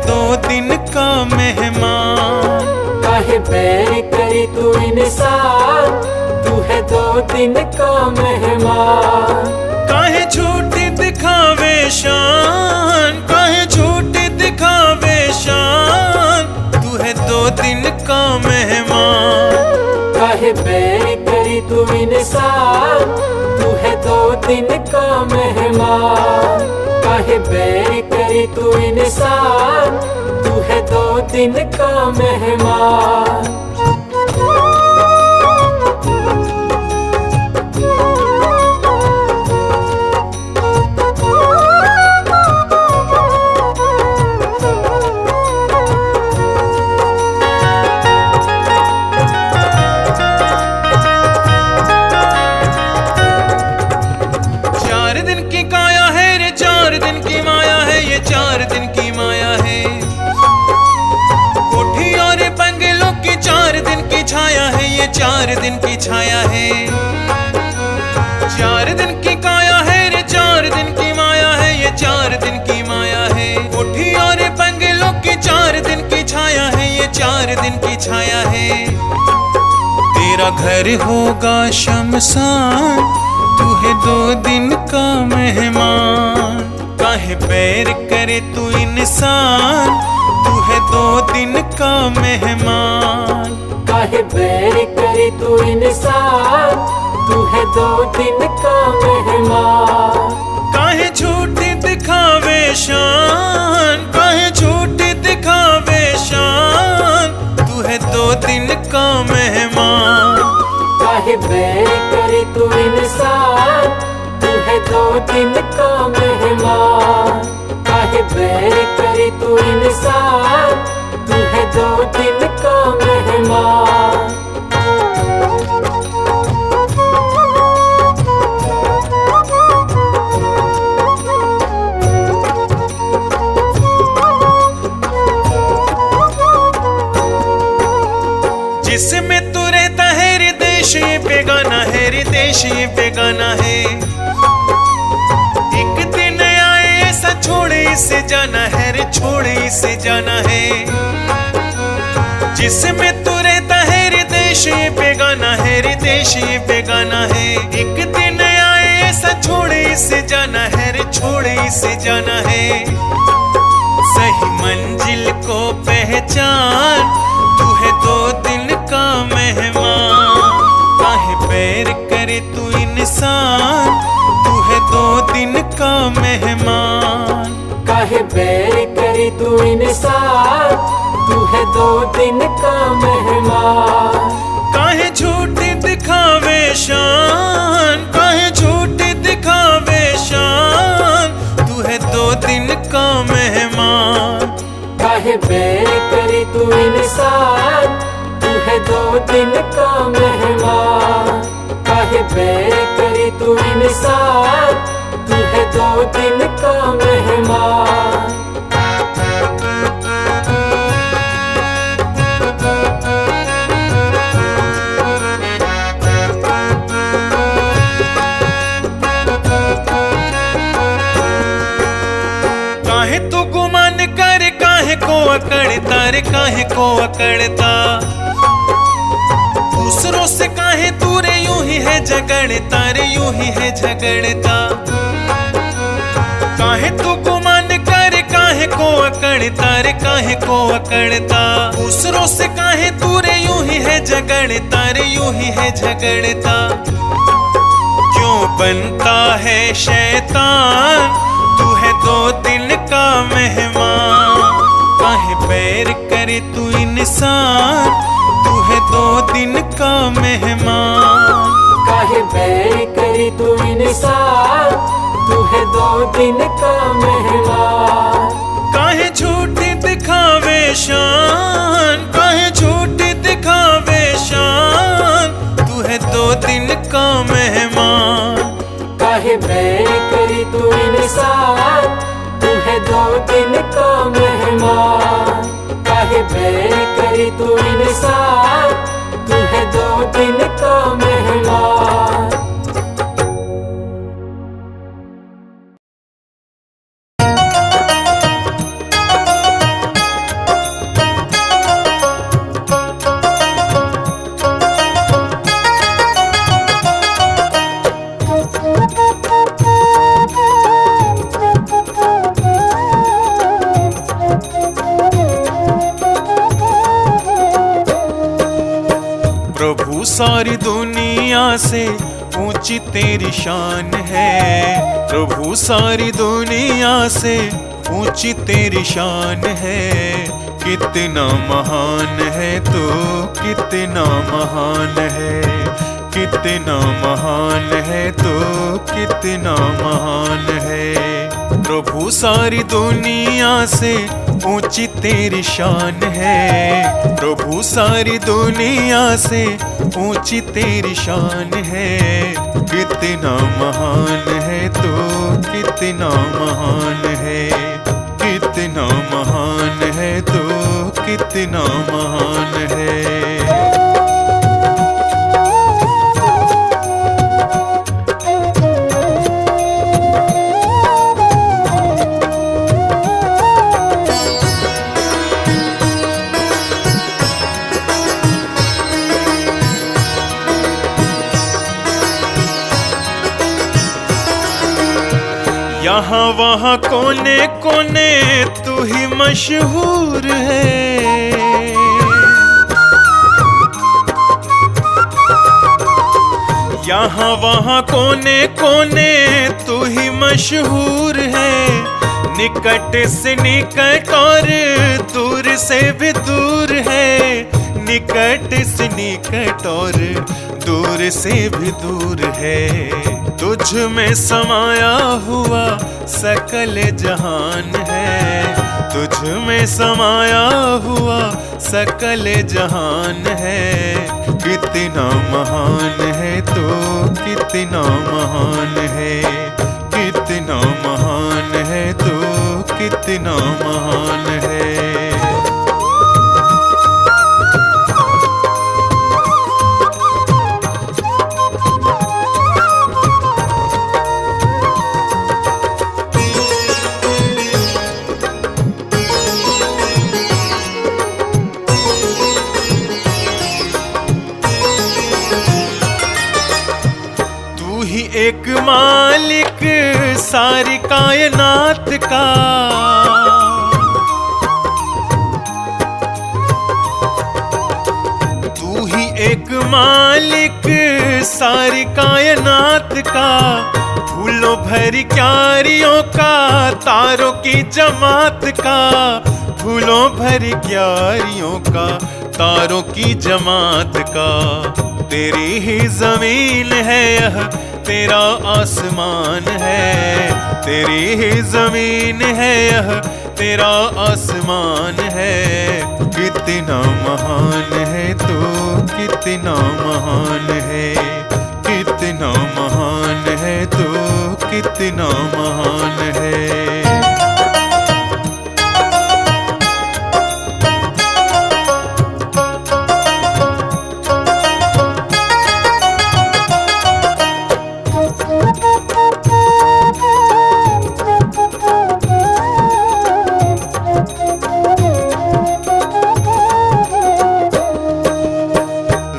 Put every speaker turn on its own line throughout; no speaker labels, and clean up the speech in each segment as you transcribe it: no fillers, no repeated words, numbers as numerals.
दो दिन का मेहमान।
काहे बैर करी तू इंसान, तू है दो दिन का मेहमान।
काहे झूठी दिखावे शान, काहे झूठी दिखावे शान, तू है दो दिन का मेहमान।
काहे बैर करी तू इंसान, तू है दो दिन का मेहमान। काहे बैर करी तू इंसान, तू है दो दिन का मेहमान।
चार दिन की माया है, कोठी और बंगलों की चार दिन की छाया है, ये चार दिन की छाया है। चार दिन की काया है रे, चार दिन की माया है, ये चार दिन की माया है। कोठी और बंगलों की चार दिन की छाया है, ये चार दिन की छाया है। तेरा घर होगा शमशान, तू है दो दिन का मेहमान। काहे बैर करे तू इंसान, तू है दो दिन का मेहमान।
काहे बैर करे तू इंसान, तू है दो दिन का मेहमान।
काहे झूठी दिखावे शान, काहे झूठी दिखावे शान, तू है दो दिन का मेहमान।
काहे बैर करे तू इंसान, तू है दो दिन का मेहमान। काहे बैर करे तू इंसान, तू है दो दिन का मेहमान।
जिसमें तू रहता है रे देश ये बेगाना है, रे देश ये बेगाना है। एक दिन आए ऐसा छोड़े इसे जाना है रे, छोड़े इसे जाना है। जिसमें तू रहता है रे देश ये बेगाना है, रे देश ये बेगाना है। एक दिन आए ऐसा छोड़े इसे जाना है रे, छोड़े इसे जाना है। सही मंजिल को पहचान, तू है दो दिन का मेहमान। काहे बैर करे तू इंसान, तू है दो दिन का मेहमान।
काहे बैर करे तू इंसान, तू है दो दिन का मेहमान।
काहे झूठी दिखावे शान, काहे झूठी दिखावे शान, तू है दो दिन का मेहमान।
काहे बैर करे तू इंसान, तू है दो दिन का मेहमान। काहे बैर करे तू इंसान, तू है दो दिन का मेहमान।
काहे तू गुमान कर, काहे को अकड़ता रे, काहे को अकड़ता। दूसरों से काहे तू रे यूं ही है झगड़ता रे, यूं ही है झगड़ता। काहे तू गुमान कर, काहे को अकड़ता रे, काहे को अकड़ता। दूसरों से काहे तू रे यूं ही है झगड़ता रे, यूं ही है झगड़ता। क्यों बनता है शैतान, तू है दो दिन का मेहमान। काहे बैर करे तू इंसान, तू है दो दिन का मेहमान।
काहे बैर करे तू इंसान, तू है दो दिन का मेहमान।
काहे झूठी दिखावे शान, काहे झूठी दिखावे शान, तू है दो दिन का मेहमान।
काहे बैर करे तू इंसान, तू है दो दिन का मेहमान। काहे बैर करे तू इंसान, तू है दो दिन का मेहमान।
सारी दुनिया से ऊंची तेरी शान है। प्रभु सारी दुनिया से ऊंची तेरी शान है। कितना महान है तू, कितना महान है, कितना महान है तू, कितना महान है। प्रभु सारी दुनिया से ऊंची तेरी शान है। प्रभु सारी दुनिया से ऊंची तेरी शान है। कितना महान है तू, कितना महान है, कितना महान है तू, कितना महान है। यहाँ वहाँ कोने कोने तू ही मशहूर है। यहाँ वहाँ कोने कोने तू ही मशहूर है। निकट से निकट और दूर से भी दूर है। निकट से निकट और दूर से भी दूर है। तुझ में समाया हुआ सकल जहान है। तुझ में समाया हुआ सकल जहान है। कितना महान है तू, कितना महान है, कितना महान है तू, कितना महान है। एक मालिक सारी कायनात का। तू ही एक मालिक सारी कायनात का। फूलों भरी क्यारियों का, तारों की जमात का। फूलों भरी क्यारियों का, तारों की जमात का। तेरी ही जमीन है यह, तेरा आसमान है। तेरी ही जमीन है यह, तेरा आसमान है। कितना महान है तू, कितना महान है, कितना महान है तू, कितना महान है।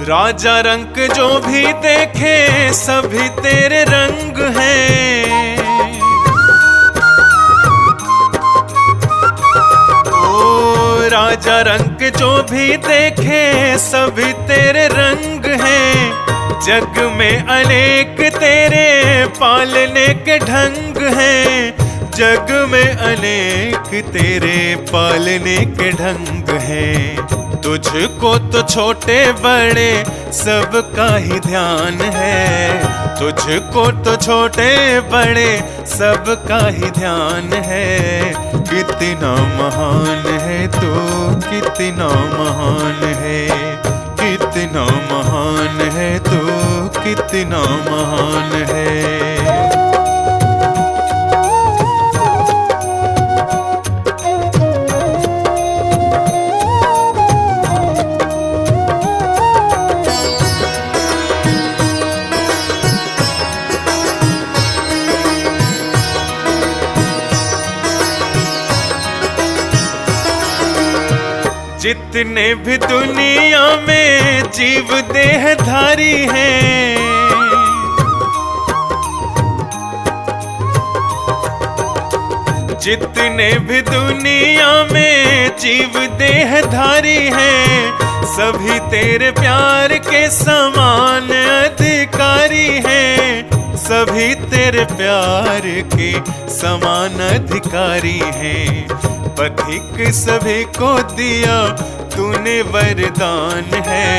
राजा रंग जो भी देखे सभी तेरे रंग हैं। ओ राजा रंग जो भी देखे सभी तेरे रंग हैं। जग में अनेक तेरे पालने के ढंग हैं। जग में अनेक तेरे पालने के ढंग हैं। तुझको तो छोटे बड़े सबका ही ध्यान है। तुझको तो छोटे बड़े सबका ही ध्यान है। कितना महान है तू, कितना महान है, कितना महान है तू, कितना महान है। जितने भी दुनिया में जीव देहधारी हैं, जितने भी दुनिया में जीव देहधारी हैं, सभी तेरे प्यार के समान अधिकारी हैं, सभी तेरे प्यार के समान अधिकारी हैं। पथिक सभी को दिया तूने वरदान है,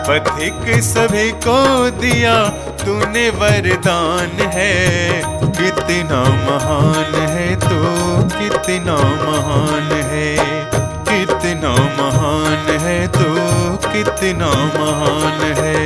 पथिक सभी को दिया तूने वरदान है। कितना महान है तू, कितना महान है, कितना महान है तू, कितना महान है।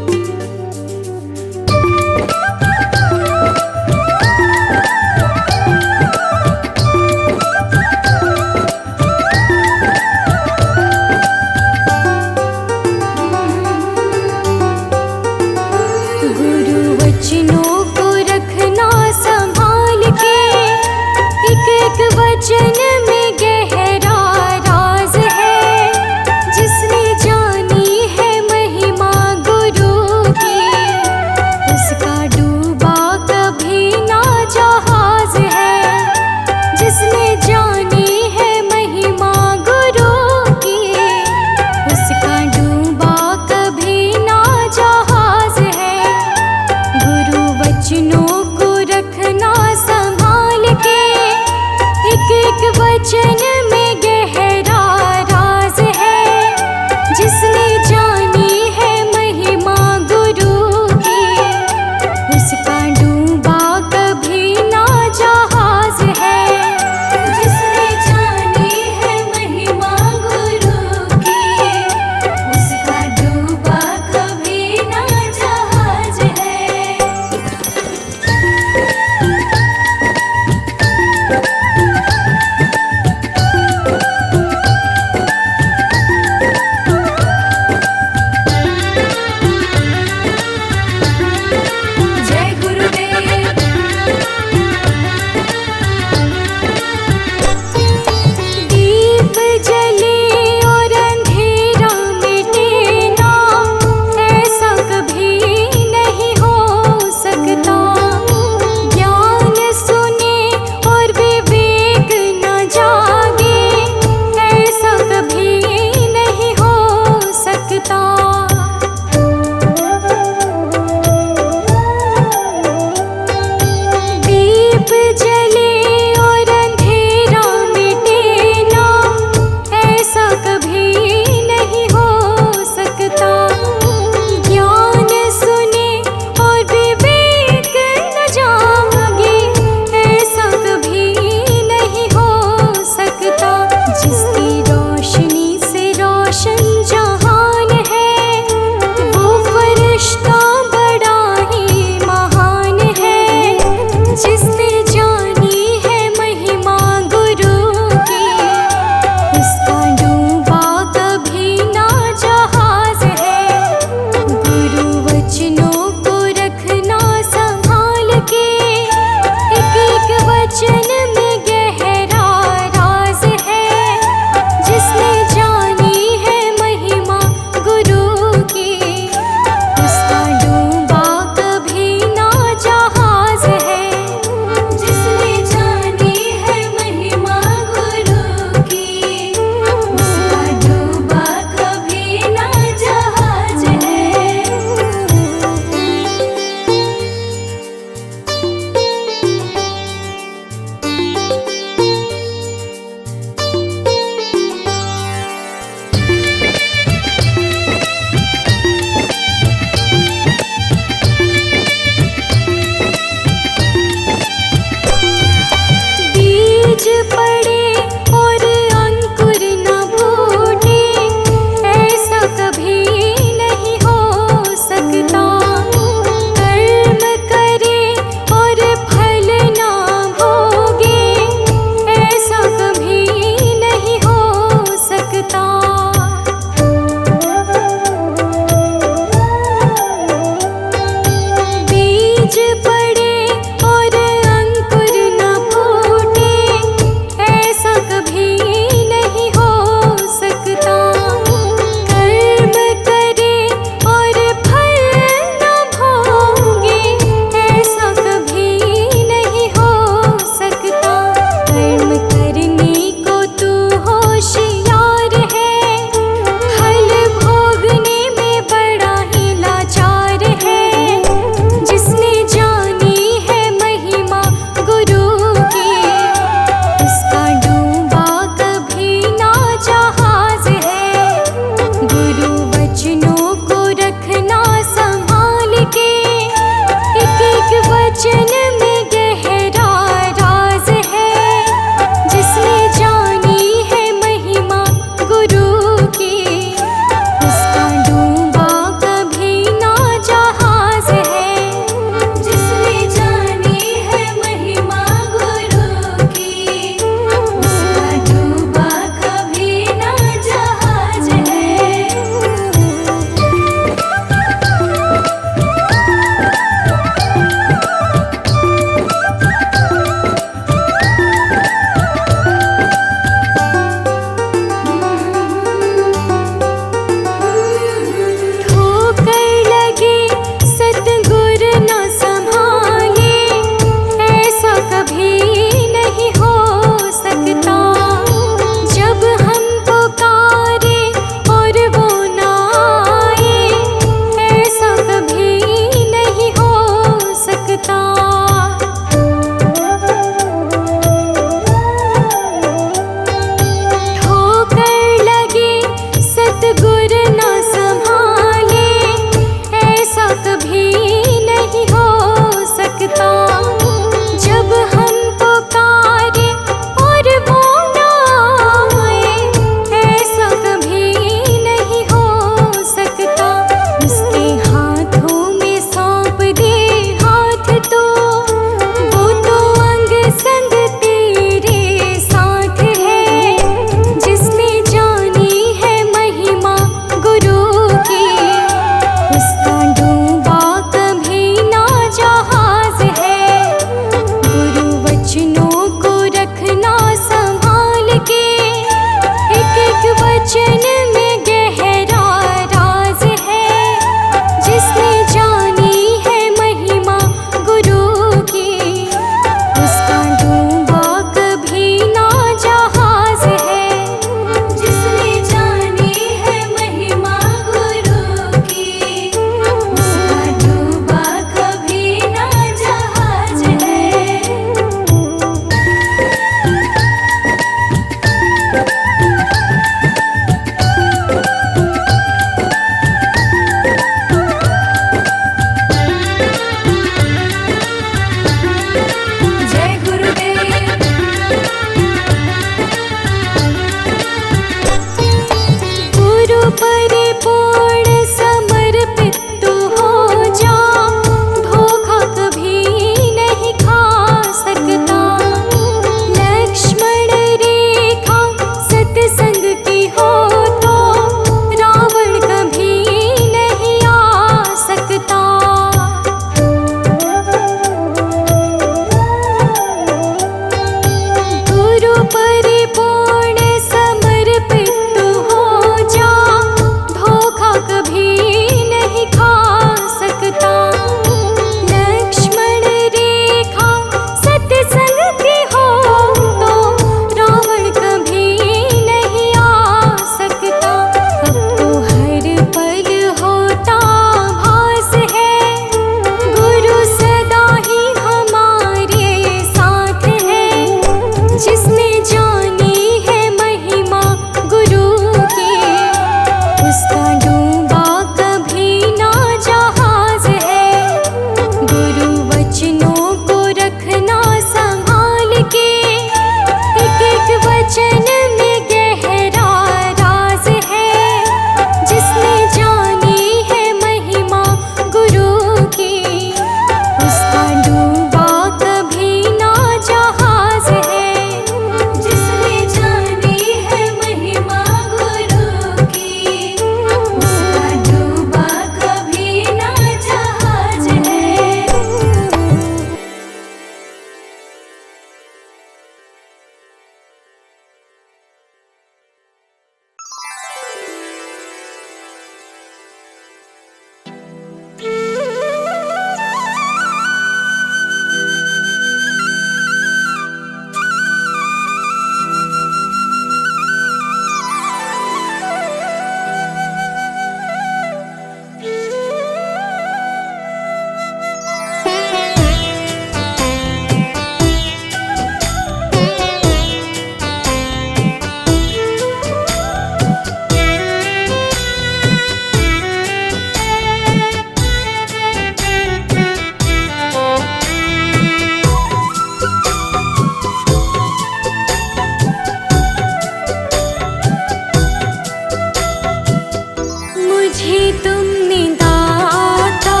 मुझे तुमने दाता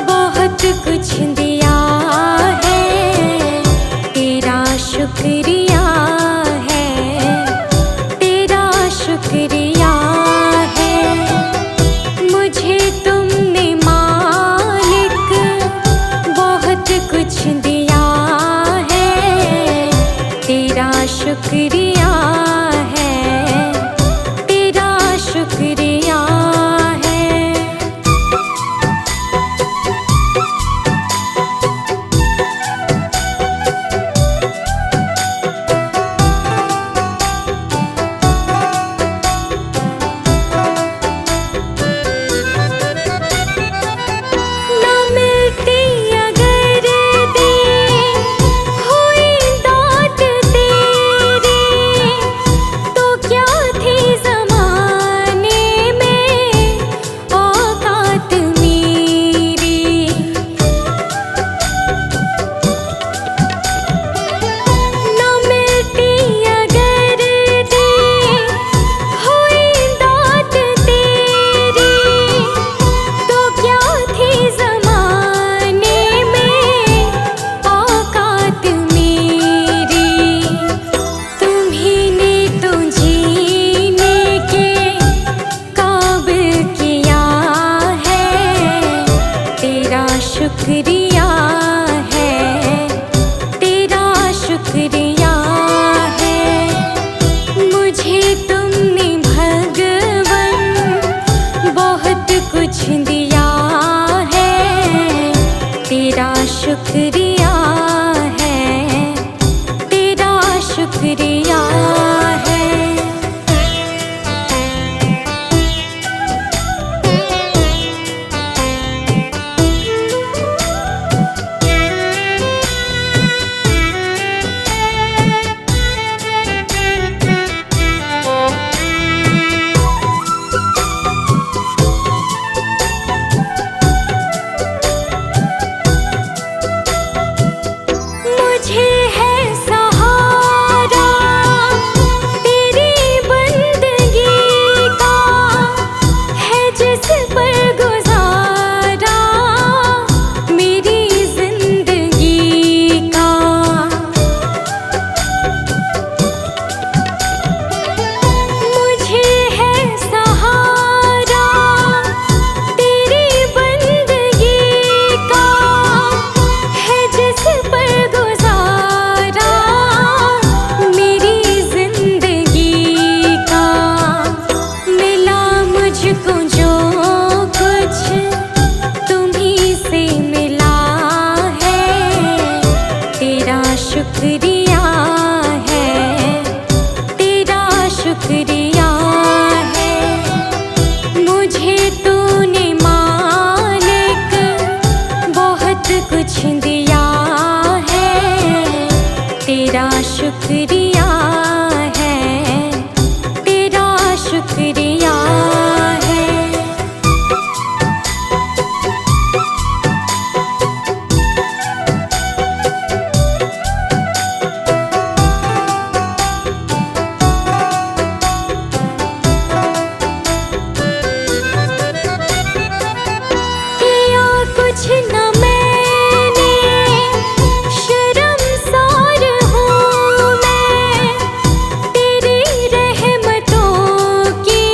बहुत कुछ दिया है, तेरा शुक्रिया है, तेरा शुक्रिया है। मुझे तुमने मालिक बहुत कुछ दिया है, तेरा शुक्रिया है, तेरा शुक्रिया है। ना मिलती अगर दी हुई दात तेरी, तो क्या थी ज़माने में औकात मेरी। ना मिलती अगर दी हुई दात तेरी, तो क्या थी ज़माने में औकात मेरी। तुम्ही ने तो जीने के काबिल किया है, तेरा शुक्रिया है, तेरा शुक्रिया है। मुझे तुमने भगवन बहुत कुछ दिया है, तेरा शुक्रिया है, तेरा शुक्रिया है। मुझे है सहारा तेरी बंदगी का, है जिस पर गुजारा मेरी जिंदगी का। मुझे है सहारा तेरी बंदगी का, है जिस पर गुजारा मेरी जिंदगी का। मिला मुझको जो कुछ तुम्ही से मिला है, तेरा शुक्रिया है, तेरा शुक्रिया है। मुझे तूने मालिक बहुत कुछ दिया है, तेरा शुक्रिया है, तेरा शुक्रिया है। किया कुछ न मैंने, शर्मसार हूँ मैं, तेरी रहमतों की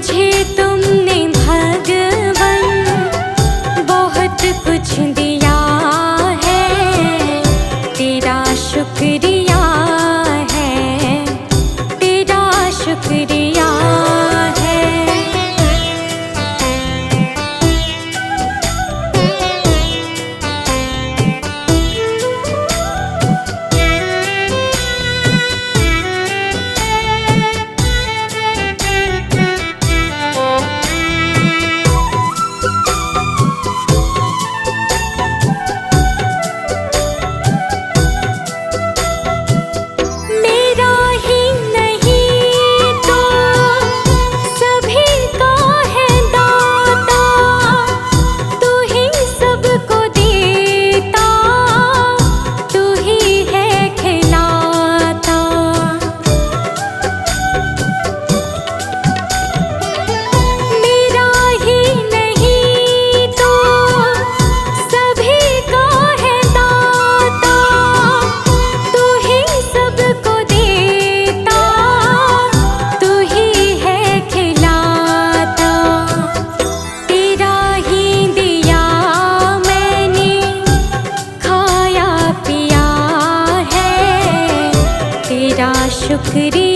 मुझे तुमने भगवन बहुत कुछ दिया है, तेरा शुक्रिया है, तेरा शुक्रिया है। मेरा ही नहीं तो सभी का है दाता, तू ही सबको देता, तू ही है खिलाता। मेरा ही नहीं तो सभी का है दाता, तू ही सबको देता, तू ही है खिलाता। तेरा ही दिया मैंने खाया पिया है, तेरा शुक्रिया